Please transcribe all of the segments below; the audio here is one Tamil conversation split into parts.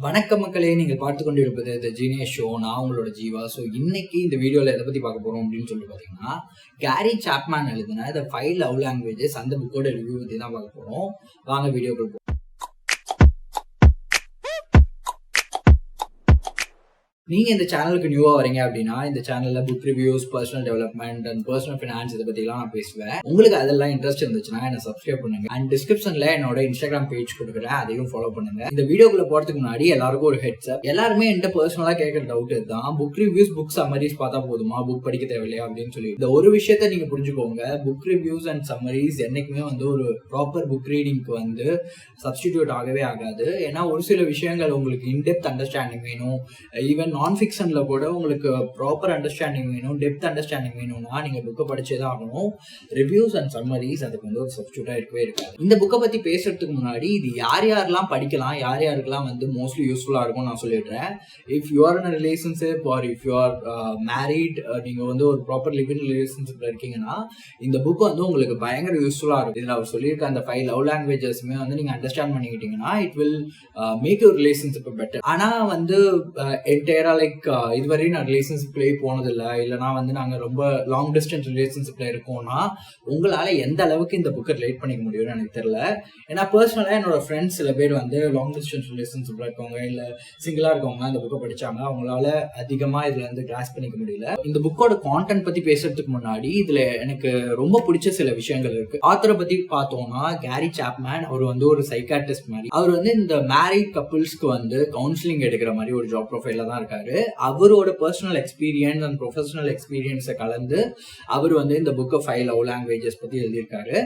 வணக்கம் மக்களே, நீங்கள் பார்த்து கொண்டிருப்பது தி ஜீனியஸ் ஷோ. நான் உங்களோட ஜீவா. ஸோ இன்னைக்கு இந்த வீடியோவில் எதை பற்றி பார்க்க போகிறோம் அப்படின்னு சொல்லிட்டு பார்த்தீங்கன்னா, கேரி சாப்மேன் எழுதின த 5 லவ் லாங்குவேஜஸ் அந்த புக்கோட ரிவ்யூ பற்றி தான் பார்க்க போகிறோம். வாங்க வீடியோக்குள் போகிறோம். நீங்கள் இந்த சேனலுக்கு நியூவாக வரீங்க அப்படின்னா, இந்த சேனலில் book reviews, personal development and personal finance இதை பற்றிலாம் நான் பேசுவேன். உங்களுக்கு அதெல்லாம் இன்ட்ரெஸ்ட் இருந்துச்சுன்னா என்ன சப்ஸ்கிரைப் பண்ணுங்க. அண்ட் டிஸ்கிரிப்ஷனில் என்னோட இன்ஸ்டாகிராம் பேஜ் கொடுக்குறேன், அதையும் ஃபாலோ பண்ணுங்க. இந்த வீடியோக்குள்ள போகிறதுக்கு முன்னாடி எல்லாருக்கும் ஒரு ஹெட்ஸ் அப். எல்லாருமே என்கிட்ட பர்சனலாக கேட்குற டவுட் இதுதான், புக் ரிவ்யூஸ், புக் சம்மரிஸ் பார்த்தா போதுமா, புக் படிக்க தேவையில்லையா அப்படின்னு சொல்லி. இந்த ஒரு விஷயத்த நீங்கள் புரிஞ்சுக்கோங்க, புக் ரிவ்யூஸ் அண்ட் சம்மரிஸ் என்னைக்குமே ஒரு ப்ராப்பர் புக் ரீடிங்க்கு சப்ஸ்டிடியூட் ஆகவே ஆகாது. ஏன்னா ஒரு சில விஷயங்கள் உங்களுக்கு இன்டெப்த் அண்டர்ஸ்டாண்டிங் வேணும். ஈவன் நான் ஃபிக்ஷன்ல கூட உங்களுக்கு ப்ராப்பர் அண்டர்ஸ்டாண்டிங் வேணும், டெப்த் அண்டர்ஸ்டாண்டிங் வேணும்னா நீங்க புக்கை படிச்சே தான் ஆகணும். ரிவ்யூஸ் அண்ட் சம்மரிஸ் அதுக்கு ஒரு சப்ஸ்டியூட்டா இருக்கவே இருக்காது. இந்த புக்கை பத்தி பேசுறதுக்கு முன்னாடி இது யார் யாரெல்லாம் படிக்கலாம், யார் யாருக்கெல்லாம் மோஸ்ட்லி யூஸ்ஃபுல்லா இருக்கும் நான் சொல்லிடுறேன். If you are in a relationship or if you are married, நீங்க ஒரு ப்ராப்பர் லிவிங் ரிலேஷன்ஷிப்ல இருக்கீங்கன்னா இந்த புக் உங்களுக்கு பயங்கர யூஸ்ஃபுல்லா இருக்கும். இதுல அவர் சொல்லியிருக்க அந்த 5 லவ் லாங்குவேஜஸ்மே நீங்க அண்டர்ஸ்டாண்ட் பண்ணிக்கிட்டீங்கன்னா it will make your relationship better. ஆனா என்டையரா இதுவரையும் நான் ரிலேஷன்ஷிப்லேயே போனதில்லை, இல்லைனா நாங்கள் ரொம்ப லாங் டிஸ்டன்ஸ் ரிலேஷன்ஷிப்ல இருக்கோம்னா உங்களால் எந்த அளவுக்கு இந்த புக்கை ரிலேட் பண்ணிக்க முடியும்னு எனக்கு தெரியல. ஏன்னா பர்சனலாக என்னோட ஃப்ரெண்ட்ஸ் சில பேர் லாங் டிஸ்டன்ஸ் ரிலேஷன்ஷிப்ல இருக்கவங்க இல்லை சிங்கிளாக இருக்கவங்க இந்த புக்கை படிச்சாங்க, அவங்களால அதிகமாக இதுல கிராஸ் பண்ணிக்க முடியல. இந்த புக்கோட கான்டென்ட் பத்தி பேசுறதுக்கு முன்னாடி இதுல எனக்கு ரொம்ப பிடிச்ச சில விஷயங்கள் இருக்கு. ஆத்தரை பத்தி பார்த்தோம்னா கேரி சாப்மேன் அவர் ஒரு சைக்காட்ரிஸ்ட் மாதிரி. அவர் இந்த மேரிட் கப்புள்ஸ்க்கு கவுன்சிலிங் எடுக்கிற மாதிரி ஒரு ஜாப் ப்ரொஃபைல்ல தான் இருக்காரு. அவரோட பர்சனல் எக்ஸ்பீரியன்ஸ் அண்ட் ப்ரொஃபஷனல் எக்ஸ்பீரியன்ஸை கலந்து அவர் இந்த புக்கை 5 லவ் லாங்குவேஜஸ் பத்தி எழுதியிருக்காரு.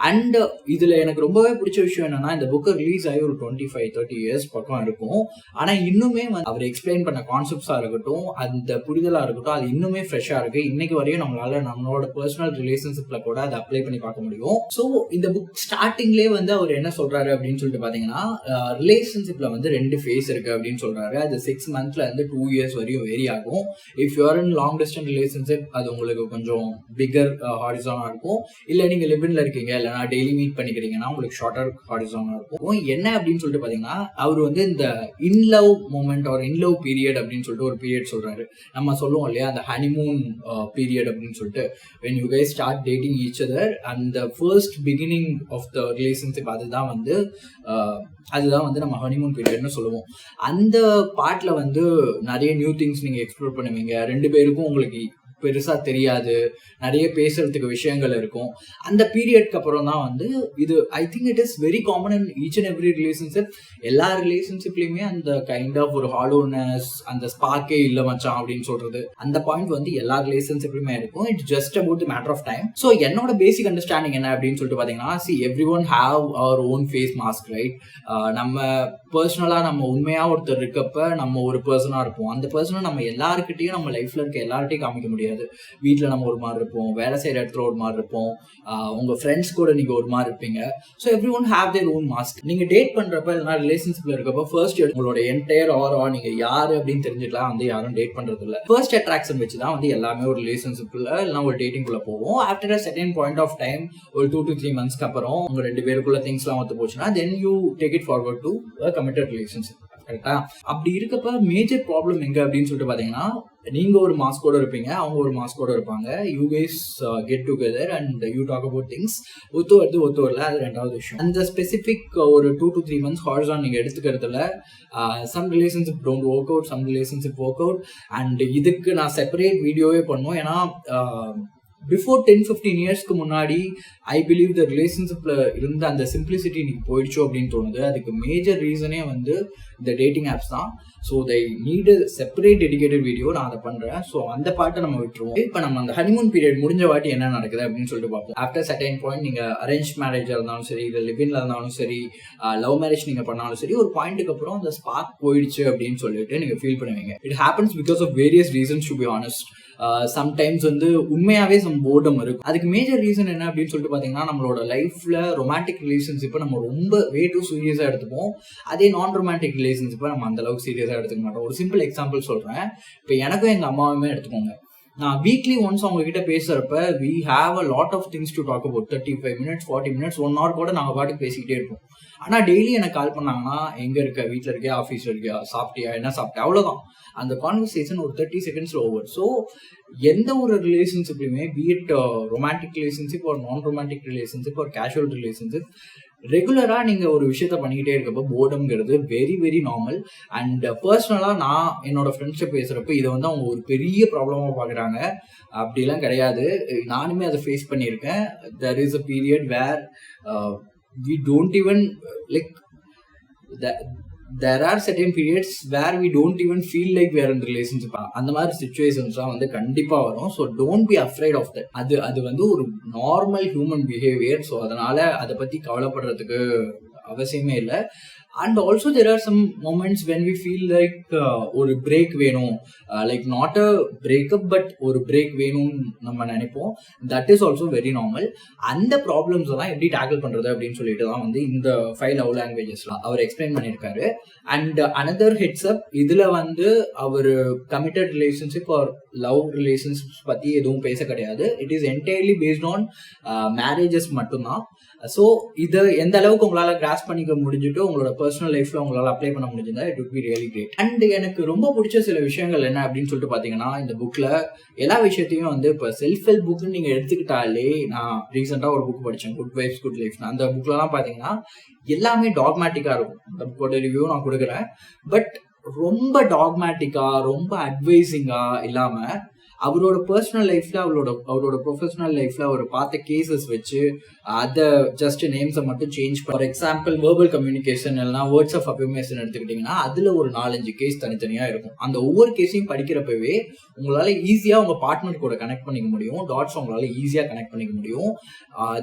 அண்ட் இதுல எனக்கு ரொம்பவே பிடிச்ச விஷயம் என்னன்னா, இந்த புக்கு ரிலீஸ் ஆகி ஒரு 25-30 இயர்ஸ் பக்கம் இருக்கும். ஆனா இன்னுமே அவர் எக்ஸ்பிளைன் பண்ண கான்செப்ட்ஸா இருக்கட்டும், அந்த புரிதலா இருக்கட்டும், அது இன்னுமே ஃப்ரெஷ்ஷா இருக்கு. இன்னைக்கு வரையும் நம்மளோட பர்சனல் ரிலேஷன்ஷிப்ல கூட அதை அப்ளை பண்ணி பார்க்க முடியும். ஸோ இந்த புக் ஸ்டார்டிங்லேயே அவர் என்ன சொல்றாரு அப்படின்னு சொல்லிட்டு பாத்தீங்கன்னா, ரிலேஷன்ஷிப்ல 2 ஃபேஸ் இருக்கு அப்படின்னு சொல்றாரு. அது 6 monthsல 2 years வரையும் வேரி ஆகும். If you are in long distance relationship அது உங்களுக்கு கொஞ்சம் பிகர் ஹாரிசானா இருக்கும். இல்ல நீங்க லிவ்இன்ல இருக்கீங்க, இல்லைனா டெய்லி மீட் பண்ணிக்கிறீங்கன்னா உங்களுக்கு ஷார்ட்டர் ஹாரிசானா இருக்கும். என்ன அப்படின்னு சொல்லிட்டு பாத்தீங்கன்னா, அவர் இந்த in love moment or in love period அப்படின்னு சொல்லிட்டு ஒரு பீரியட் சொல்றாரு. நம்ம சொல்லுவோம் இல்லையா, அந்த ஹனிமூன் பீரியட் அப்படின்னு சொல்லிட்டு, when you guys start dating each other and the first beginning of the relationship, அதுதான் நம்ம ஹனிமூன் பீரியட்னு சொல்லுவோம். அந்த பார்ட்ல நிறைய நியூ திங்ஸ் நீங்க எக்ஸ்ப்ளோர் பண்ணுவீங்க. 2 பேருக்கும் உங்களுக்கு பெருசா தெரியாது, நிறைய பேசுறதுக்கு விஷயங்கள் இருக்கும். அந்த பீரியட்க்கு அப்புறம் தான் இது I think it is very common in each and every relationship. எல்லா ரிலேஷன்ஷிப்லயுமே அந்த கைண்ட் ஆஃப் ஒரு ஹாலோனஸ், அந்த ஸ்பார்க்கே இல்ல மச்சான் அப்படின்னு சொல்றது, அந்த பாயிண்ட் எல்லா ரிலேஷன்ஷிப்லயுமே இருக்கும். It's just about the matter of time. So என்னோட பேசிக் அண்டர்ஸ்டாண்டிங் என்ன அப்படின்னு சொல்லிட்டு பாத்தீங்கன்னா, everyone have our own face mask, right? நம்ம பர்சனலா நம்ம உண்மையா ஒருத்தர் இருக்கப்ப நம்ம ஒரு பர்சனா இருப்போம். அந்த பர்சனை நம்ம எல்லாருக்கிட்டையும் நம்ம லைஃப்ல இருக்க எல்லார்ட்டையும் காமிக்க முடியாது. வீட்டில் நம்ம ஒரு மாதிரி இருப்போம், வேலை செய்யற இடத்துல ஒரு மாதிரி இருப்போம், உங்க ஃப்ரெண்ட்ஸ் கூட நீங்க ஒரு மாதிரி இருப்பீங்க. So every one have their own mask. நீங்க டேட் பண்றப்ப இல்லைனா ரிலேஷன்ஷிப்ல இருக்கப்ப ஃபர்ஸ்ட் உங்களோட என்டையர் ஆரா நீங்க யாரு அப்படின்னு தெரிஞ்சுக்கலாம். யாரும் டேட் பண்றது இல்லை. ஃபர்ஸ்ட் அட்ராக்ஷன் வச்சுதான் எல்லாமே ஒரு ரிலேஷன்ஷிப்ல இல்லைனா ஒரு டேட்டிங்குள்ள போவோம். After a second point of time, ஒரு 2 to 3 months அப்புறம் உங்க 2 பேருக்குள்ள திங்ஸ்லாம் ஒத்து போச்சுன்னா then you take it forward to a committed relationship. கரெக்டா? அப்படி இருக்கப்ப மேஜர் ப்ராப்ளம் எங்க அப்படின்னு சொல்லிட்டு பாத்தீங்கன்னா, நீங்க ஒரு மாஸ்கோட இருப்பீங்க, அவங்க ஒரு மாஸ்கோட இருப்பாங்க. You guys get together and you talk about things. ஒத்து வரல, அது ரெண்டாவது விஷயம். அந்த ஸ்பெசிபிக் ஒரு 2 to 3 months ஹாரிசான் நீங்க எடுத்துக்கிறதுல some relationship don't work out, some relationship work out. And இதுக்கு நான் செப்பரேட் வீடியோவே பண்ணுவோம். ஏன்னா பிஃபோர் 10-15 இயர்ஸ்க்கு முன்னாடி ஐ பிலீவ் த ரிலேஷன்ஷிப்ல இருந்த அந்த சிம்பிளிசிட்டி இன்னைக்கு போயிடுச்சோ அப்படின்னு தோணுது. அதுக்கு மேஜர் ரீசனே இந்த டேட்டிங் ஆப்ஸ் தான். So they need a separate dedicated video, நான் அதை பண்றேன். ஸோ அந்த பாட்டை நம்ம விட்டுருவோம். இப்போ நம்ம அந்த ஹனிமூன் பீரியட் முடிஞ்ச வாட்டி என்ன நடக்குது அப்படின்னு சொல்லிட்டு பார்ப்போம். ஆஃப்டர் சர்டைன் பாயிண்ட், நீங்க அரேஞ்ச் மேரேஜா இருந்தாலும் சரி, இல்லை லிவ்இன்ல இருந்தாலும் சரி, லவ் மேரேஜ் நீங்க பண்ணாலும் சரி, ஒரு பாயிண்ட்டுக்கு அப்புறம் அந்த ஸ்பார்க் போயிடுச்சு அப்படின்னு சொல்லிட்டு நீங்க ஃபீல் பண்ணுவீங்க. It happens because of various reasons, to be honest. Sometimes உண்மையாவே சம் போர்டம் இருக்கும். அதுக்கு மேஜர் ரீசன் என்ன அப்படின்னு சொல்லிட்டு பாத்தீங்கன்னா, நம்மளோட லைஃப்ல ரொமான்டிக் ரிலேஷன்ஷிப்பை நம்ம ரொம்ப வே டூ சீரியஸா எடுத்துப்போம். அதே நான் ரொமான்டிக் ரிலேஷன்ஷிப்பை நம்ம அந்த அளவுக்கு சீரியஸா எடுத்துக்க மாட்டோம். ஒரு சிம்பிள் எக்ஸாம்பிள் சொல்றேன். இப்போ எனக்கும் எங்க அம்மாவுமே எடுத்துக்கோங்க. நான் வீக்லி ஒன்ஸ் அவங்க கிட்ட பேசுறப்ப we have a lot of things to talk about. 35 minutes 40 minutes 1 hour கூட நாங்கள் பாட்டுக்கு பேசிக்கிட்டே இருப்போம். ஆனால் டெய்லி எனக்கு கால் பண்ணாங்கன்னா எங்கே இருக்க, வீட்டில் இருக்கியா, ஆஃபீஸில் இருக்கியா, சாப்பிட்டியா, என்ன சாப்பிட்டா, அவ்வளோதான். அந்த கான்வர்சேஷன் ஒரு 30 seconds ஓவர். ஸோ எந்த ஒரு ரிலேஷன்ஷிப்லையுமே பீட் ரொமான்டிக் ரிலேஷன்ஷிப் ஒரு நான் ரொமான்டிக் ரிலேஷன்ஷிப் ஒரு கேஷுவல் ரிலேஷன்ஷிப் ரெகுலராக நீங்கள் ஒரு விஷயத்த பண்ணிக்கிட்டே இருக்கப்போ போர்டம்ங்கிறது வெரி வெரி நார்மல். அண்ட் பர்சனலாக நான் என்னோட ஃப்ரெண்ட்ஸை பேசுகிறப்ப இதை வந்து அவங்க ஒரு பெரிய ப்ராப்ளமாக பார்க்குறாங்க. அப்படிலாம் கிடையாது. நானுமே அதை ஃபேஸ் பண்ணியிருக்கேன். There is a period where we don't even like there are certain periods where we don't even feel like we are in relationship. அந்த மாதிரி சிச்சுவேஷன்ஸ்லாம் வந்து கண்டிப்பா வரும். So don't be afraid of that. அது வந்து ஒரு நார்மல் ஹியூமன் பிஹேவியர். ஸோ அதனால அதை பத்தி கவலைப்படுறதுக்கு அவசியமே இல்லை. And also there are some moments when we feel like ஒரு பிரேக் வேணும், like not a breakup but ஒரு பிரேக் வேணும்னு நம்ம நினைப்போம். That is also very normal. அந்த ப்ராப்ளம்ஸ் எல்லாம் எப்படி டேக்கிள் பண்றது அப்படின்னு சொல்லிட்டு தான் வந்து இந்த 5 love languagesலாம் அவர் எக்ஸ்பிளைன் பண்ணியிருக்காரு. அண்ட் அனதர் ஹெட்ஸ் அப், இதுல வந்து அவர் committed relationship or love relationships பத்தி எதுவும் பேச கிடையாது. It is entirely based on marriages மட்டும்தான். ஸோ இதை எந்த அளவுக்கு உங்களால் கிராஸ் பண்ணிக்க முடிஞ்சுட்டு உங்களோட பர்சனல் லைஃப்ல உங்களால் அப்ளை பண்ண முடிஞ்சிருந்தா it would be really great. And எனக்கு ரொம்ப பிடிச்ச சில விஷயங்கள் என்ன அப்படின்னு சொல்லிட்டு பார்த்தீங்கன்னா, இந்த புக்கில் எல்லா விஷயத்தையும் வந்து இப்போ செல்ஃப் ஹெல்ப் புக்குன்னு நீங்கள் எடுத்துக்கிட்டாலே, நான் ரீசெண்டாக ஒரு புக் படித்தேன், குட் வைஃப்ஸ் குட் லைஃப். அந்த புக்லலாம் பார்த்தீங்கன்னா எல்லாமே டாக்மேட்டிக்காக இருக்கும். அந்த புக்கோட ரிவ்யூ நான் கொடுக்குறேன். பட் ரொம்ப டாக்மேட்டிக்காக ரொம்ப அட்வைசிங்காக இல்லாமல் அவரோட பர்சனல் லைஃப்ல அவரோட ப்ரொஃபஷனல் லைஃப்ல அவர் பார்த்த கேசஸ் வச்சு அதை ஜஸ்ட் நேம்ஸை மட்டும் change. For example verbal communication இல்லைனா வேர்ட்ஸ் ஆஃப் அஃபர்மேஷன் எடுத்துக்கிட்டிங்கன்னா அதில் ஒரு 4-5 கேஸ் தனித்தனியாக இருக்கும். அந்த ஒவ்வொரு கேஸையும் படிக்கிறப்பவே உங்களால் ஈஸியாக உங்கள் பார்ட்னர் கூட கனெக்ட் பண்ணிக்க முடியும். டாட்ஸ் உங்களால் ஈஸியாக கனெக்ட் பண்ணிக்க முடியும்.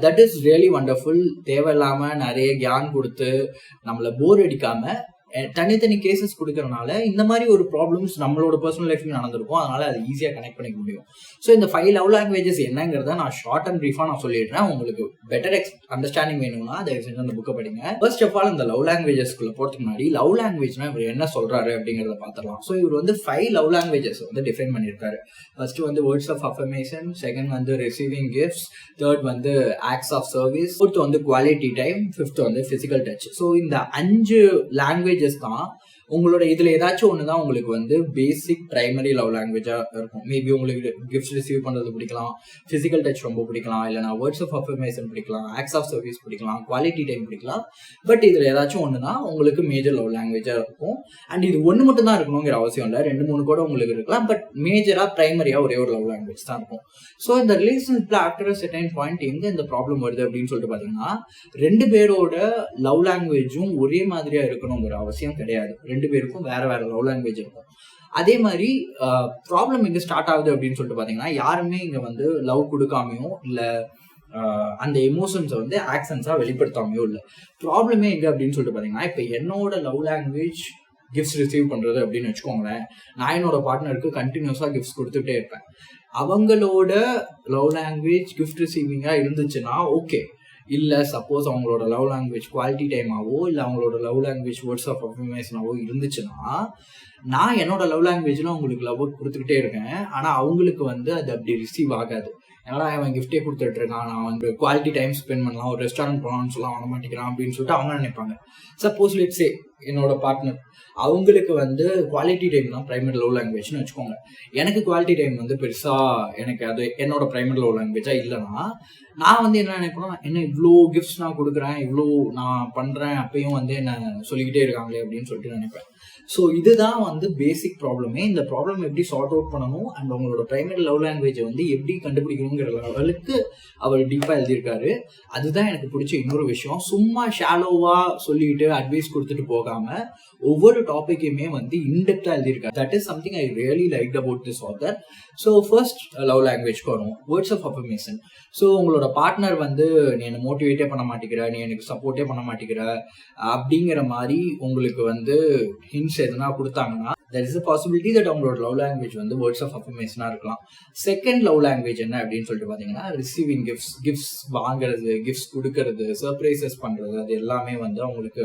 That is really wonderful. தேவையில்லாமல் நிறைய கியான் கொடுத்து நம்மளை போர் அடிக்காமல் தனித்தனி கேசஸ் கொடுக்கறனால இந்த மாதிரி ஒரு ப்ராப்ளம்ஸ் நம்மளோட பர்சனல் லைஃப்ல நடந்திருக்கும். அதனால அது ஈஸியாக கனெக்ட் பண்ணிக்க முடியும். ஸோ இந்த 5 love languages என்னங்கிறத நான் ஷார்ட் அண்ட் பிரீஃபாக நான் சொல்லிடுறேன். உங்களுக்கு பெட்டர் அண்டர்ஸ்டாண்டிங் வேணும்னா தயவு செஞ்சு அந்த புக்கை படிங்க. ஃபர்ஸ்ட் ஆஃப் ஆல் இந்த லவ் லாங்குவேஜஸ்க்குள்ள போறதுக்கு முன்னாடி லவ் லாங்குவேஜ்னா இவர் என்ன சொல்றாரு அப்படிங்கிறத பார்த்துடலாம். ஸோ இவர் வந்து 5 love languages வந்து டிஃபைன் பண்ணியிருக்காரு. ஃபர்ஸ்ட் வந்து வேர்ட்ஸ் ஆஃப் அஃபர்மேஷன், செகண்ட் வந்து ரிசீவிங் கிஃப்ட்ஸ், தேர்ட் வந்து ஆக்ட்ஸ் ஆஃப் சர்வீஸ், ஃபோர்த் வந்து குவாலிட்டி டைம், ஃபிஃப்த் வந்து பிசிக்கல் டச். ஸோ இந்த 5 லாங்குவேஜஸ் தான் உங்களோட இதுல ஏதாச்சும் ஒண்ணுதான் உங்களுக்கு வந்து பேசிக் பிரைமரி லவ் லாங்குவேஜா இருக்கும். மேபி உங்களுக்கு கிஃப்ட்ஸ் ரிசீவ் பண்றது பிடிக்கலாம், பிசிக்கல் டச் ரொம்ப பிடிக்கலாம், இல்லைனா வேர்ட்ஸ் ஆஃப் அஃபர்மேஷன் பிடிக்கலாம், ஆக்ட்ஸ் ஆஃப் சர்வீஸ் பிடிக்கலாம், குவாலிட்டி டைம் பிடிக்கலாம். பட் இதுல ஏதாச்சும் ஒண்ணுதான் உங்களுக்கு மேஜர் லவ் லாங்குவேஜா இருக்கும். அண்ட் இது ஒண்ணு மட்டும் தான் இருக்கணுங்கிற அவசியம் இல்லை, 2-3 கூட உங்களுக்கு இருக்கலாம். பட் மேஜரா பிரைமரியா ஒரே ஒரு லவ் லாங்குவேஜ் தான் இருக்கும். ஸோ இந்த ரிலேஷன்ஷிப்ல ஆஃப்டர் அ செர்டைன் பாயிண்ட் எங்க இந்த ப்ராப்ளம் வருது அப்படின்னு சொல்லிட்டு பாத்தீங்கன்னா, 2 பேரோட லவ் லாங்குவேஜும் ஒரே மாதிரியா இருக்கணுங்கிற அவசியம் கிடையாது. 2 பேருக்கும் வேற வேற லவ் லாங்குவேஜ் இருக்கும். அதே மாதிரி ப்ராப்ளம் எங்க ஸ்டார்ட் ஆகுது அப்படின்னு சொல்லிட்டு பாத்தீங்கன்னா, யாருமே இங்க வந்து லவ் கொடுக்காமையோ இல்ல அந்த எமோஷன்ஸை வந்து ஆக்ஷன்ஸா வெளிப்படுத்தாமையோ இல்லை. ப்ராப்ளமே எங்க அப்படின்னு சொல்லிட்டு பாத்தீங்கன்னா, இப்ப என்னோட லவ் லாங்குவேஜ் கிஃப்ட்ஸ் ரிசீவ் பண்றது அப்படின்னு வச்சுக்கோங்களேன். நான் என்னோட பார்ட்னருக்கு கண்டினியூஸா கிஃப்ட்ஸ் கொடுத்துட்டே இருப்பேன். அவங்களோட லவ் லாங்குவேஜ் கிஃப்ட் ரிசீவிங்கா இருந்துச்சுன்னா ஓகே. இல்லை சப்போஸ் அவங்களோட லவ் லாங்குவேஜ் குவாலிட்டி டைமாவோ இல்லை அவங்களோட லவ் லாங்குவேஜ் வேர்ட்ஸ் ஆஃப் அஃபர்மேஷனாவோ இருந்துச்சுன்னா, நான் என்னோட லவ் லாங்குவேஜ்ல அவங்களுக்கு லவ் கொடுத்துக்கிட்டே இருக்கேன். ஆனால் அவங்களுக்கு வந்து அது அப்படி ரிசீவ் ஆகாது. ஏன்னா அவன் கிஃப்டே கொடுத்துட்டு இருக்கான், நான் வந்து குவாலிட்டி டைம் ஸ்பெண்ட் பண்ணலாம், ஒரு ரெஸ்டாரண்ட் போகலாம்னு சொல்லலாம் வர மாட்டேங்கிறான் அப்படின்னு சொல்லிட்டு அவங்க நினைப்பாங்க. சப்போஸ் லெட்ஸ் சே என்னோட பார்ட்னர் அவங்களுக்கு வந்து குவாலிட்டி டைம் தான் பிரைமரி லவ் லாங்குவேஜ்னு வச்சுக்கோங்க. எனக்கு குவாலிட்டி டைம் வந்து பெருசா எனக்கு அது என்னோட பிரைமரி லவ் லாங்குவேஜா இல்லைன்னா, நான் வந்து என்ன நினைப்பேன், என்ன இவ்வளோ கிஃப்ட்ஸ் நான் கொடுக்குறேன், இவ்வளோ நான் பண்றேன், அப்பயும் வந்து என்ன சொல்லிக்கிட்டே இருக்காங்களே அப்படின்னு சொல்லிட்டு நினைப்பேன். ஸோ இதுதான் வந்து பேசிக் ப்ராப்ளமே. இந்த ப்ராப்ளம் எப்படி சார்ட் அவுட் பண்ணணும் அண்ட் உங்களோட பிரைமரி லவ் லாங்குவேஜை வந்து எப்படி கண்டுபிடிக்கணுங்கிற லெவலுக்கு அவர் டீப்பாக எழுதியிருக்காரு. அதுதான் எனக்கு பிடிச்ச இன்னொரு விஷயம். சும்மா ஷாலோவா சொல்லிட்டு அட்வைஸ் கொடுத்துட்டு போகாம ஒவ்வொரு டாபிக்கையுமே வந்து இன்டெப்தா எழுதியிருக்காரு. That is something I really like about this author. So first love லாங்குவேஜ்க்கு வரும், வேர்ட்ஸ் ஆஃப் அஃபர்மேஷன். ஸோ உங்களோட பார்ட்னர் வந்து நீ என்னை மோட்டிவேட்டே பண்ண மாட்டேங்கிற, நீ எனக்கு சப்போர்ட்டே பண்ண மாட்டேங்கிற அப்படிங்கிற மாதிரி உங்களுக்கு வந்து ஹிண்ட்ஸ் எதுனா கொடுத்தாங்கன்னா, there is a possibility that அவங்களோட லவ் லாங்குவேஜ் வந்து வேர்ட்ஸ் ஆஃப் அஃபர்மேஷனா இருக்கலாம். செகண்ட் லவ் லாங்குவேஜ் என்ன அப்படின்னு சொல்லிட்டு பாத்தீங்கன்னா ரிசீவிங் கிஃப்ட்ஸ் வாங்குறது, கிஃப்ட்ஸ் கொடுக்கறது, சர்ப்ரைசஸ் பண்றது, அது எல்லாமே வந்து அவங்களுக்கு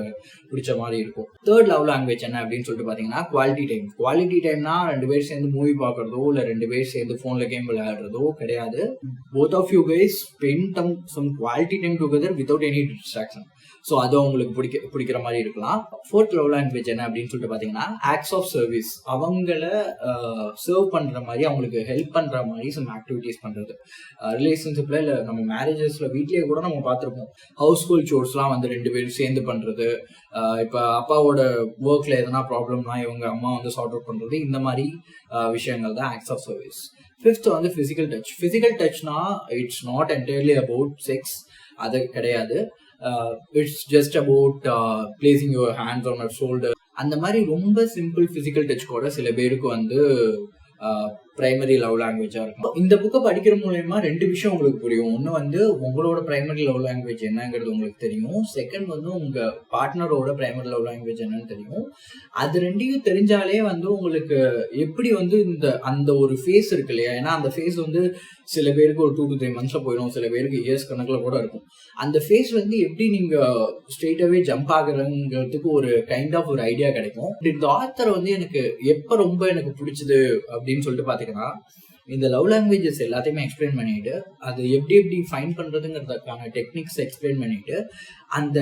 பிடிச்ச மாதிரி இருக்கும். தேர்ட் லவ் லாங்குவேஜ் என்ன அப்படின்னு சொல்லிட்டு பாத்தீங்கன்னா குவாலிட்டி டைம். குவாலிட்டி டைம்னா 2 பேர் சேர்ந்து மூவி பார்க்கறதோ இல்ல 2 பேர் சேர்ந்து போன்ல கேம் விளையாடுறதோ கிடையாது. both of you guys spend some quality time together without any distraction. So அது அவங்களுக்கு பிடிக்கிற மாதிரி இருக்கலாம். ஃபோர்த் லவ் லாங்குவேஜ் என்ன அப்படின்னு சொல்லிட்டு பார்த்தீங்கன்னா ஆக்ட்ஸ் ஆஃப் சர்வீஸ். அவங்கள சர்வ் பண்ணுற மாதிரி, அவங்களுக்கு ஹெல்ப் பண்ணுற மாதிரி சம் ஆக்டிவிட்டிஸ் பண்ணுறது. ரிலேஷன்ஷிப்பில் இல்லை நம்ம மேரேஜஸில் வீட்லேயே கூட நம்ம பார்த்துருப்போம். ஹவுஸ் ஹோல்ட் சோர்ஸ்லாம் வந்து 2 பேரும் சேர்ந்து பண்ணுறது. இப்போ அப்பாவோட ஒர்க்கில் எதனா ப்ராப்ளம்னா இவங்க அம்மா வந்து சார்ட் அவுட் பண்ணுறது. இந்த மாதிரி விஷயங்கள் தான் ஆக்ட்ஸ் ஆஃப் சர்வீஸ். ஃபிஃப்த் வந்து ஃபிசிக்கல் டச். ஃபிசிக்கல் டச்னா it's not entirely about sex, அது கிடையாது. It's just about placing your hands on your shoulder. அந்த மாதிரி ரொம்ப சிம்பிள் ஃபிசிக்கல் டச் கூட சில பேருக்கு வந்து பிரைமரி லவ் லாங்குவேஜா இருக்கும். இந்த புக்கை படிக்கிற மூலயமா 2 விஷயம் உங்களுக்கு புரியும். ஒன்று வந்து உங்களோட பிரைமரி லவ் லாங்குவேஜ் என்னங்கிறது உங்களுக்கு தெரியும். செகண்ட் வந்து உங்க பார்ட்னரோட பிரைமரி லவ் லாங்குவேஜ் என்னன்னு தெரியும். அது 2யும் தெரிஞ்சாலே வந்து உங்களுக்கு எப்படி வந்து அந்த ஒரு ஃபேஸ் இருக்கு இல்லையா, ஏன்னா அந்த ஃபேஸ் வந்து சில பேருக்கு ஒரு 2 to 3 monthsல போயிடும், சில பேருக்கு இயர்ஸ் கணக்கில் கூட இருக்கும். அந்த ஃபேஸ் வந்து எப்படி நீங்க ஸ்ட்ரெயிட்டாவே ஜம்ப் ஆகுறங்கிறதுக்கு ஒரு கைண்ட் ஆஃப் ஒரு ஐடியா கிடைக்கும். இந்த ஆத்தர் வந்து எனக்கு எப்ப ரொம்ப எனக்கு பிடிச்சது அப்படின்னு சொல்லிட்டு பாத்தீங்கன்னா இந்த லவ் லாங்குவேஜஸ் எல்லாத்தையுமே எக்ஸ்பிளைன் பண்ணிட்டு அது எப்படி ஃபைன் பண்றதுங்கிறதுக்கான டெக்னிக்ஸ் எக்ஸ்பிளைன் பண்ணிட்டு அந்த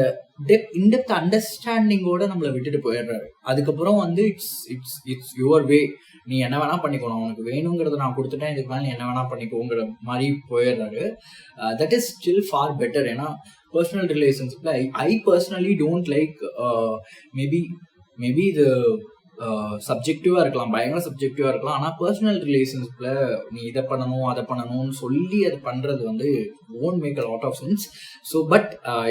இன்டெப்த் அண்டர்ஸ்டாண்டிங்கோட நம்மளை விட்டுட்டு போயிடுறாரு. அதுக்கப்புறம் வந்து இட்ஸ் யுவர் வே, நீ என்ன வேணா பண்ணிக்கணும், உனக்கு வேணுங்கிறத நான் கொடுத்துட்டேன், இதுக்கு மேலே நீ என்ன வேணா பண்ணிக்கோங்கிற மாதிரி போயிடுறாரு. That is still for better. ஏன்னா பர்சனல் ரிலேஷன்ஷிப்ல I personally don't like maybe இது சப்ஜெக்டிவா இருக்கலாம், பயங்கர சப்ஜெக்டிவா இருக்கலாம். ஆனா பர்சனல் ரிலேஷன்ஷிப்ல நீ இதை பண்ணணும் அதை பண்ணணும்னு சொல்லி அது பண்றது வந்து won't make a lot of sense. So but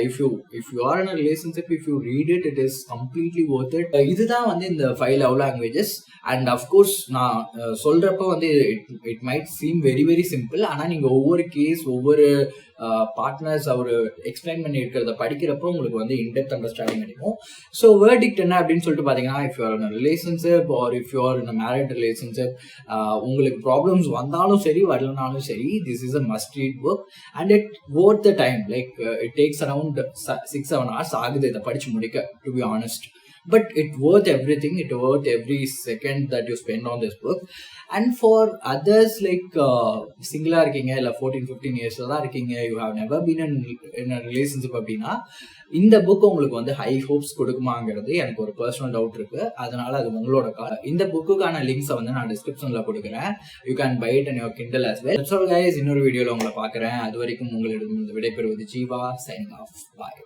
if you are in a relationship, if you read it, it is completely worth it. இதுதான் வந்து இந்த 5 love languages. And of course நான் சொல்றப்ப வந்து it might seem very very simple. ஆனா நீங்க ஒவ்வொரு கேஸ் ஒவ்வொரு பார்ட்னர்ஸ் அவர் எக்ஸ்பிளைன் பண்ணி இருக்கிறத படிக்கிறப்போ உங்களுக்கு வந்து இன்டெப்த் அண்டர்ஸ்டாண்டிங் கிடைக்கும். ஸோ வேர்டிக்ட் என்ன அப்படின்னு சொல்லிட்டு பார்த்தீங்கன்னா, if you're in relationship or if you're in married relationship, உங்களுக்கு ப்ராப்ளம்ஸ் வந்தாலும் சரி வரலனாலும் சரி, this is a must read book and it worth the time. Like it takes around 6-7 hours ஆகுது இதை படிச்சு முடிக்க, to be honest. But it worth everything. It worth every second that you spend on this book. And for others like single இருக்கீங்க இல்ல 14-15 yearsல தான் இருக்கீங்க, you have never been in a relationship அப்படின்னா இந்த புக் உங்களுக்கு வந்து ஹை ஹோப்ஸ் கொடுக்குமாங்கிறது எனக்கு ஒரு பர்சனல் டவுட் இருக்கு. அதனால அது உங்களோட இந்த புக்குக்கான லிங்க்ஸை வந்து நான் டிஸ்கிரிப்ஷன்ல கொடுக்குறேன். You can buy it in your கிண்டல் as well. That's all guys. இன்னொரு வீடியோல உங்களை பார்க்குறேன். அது வரைக்கும் உங்களிடம் விடைபெறுவது ஜீவா. Signing off. பாய்.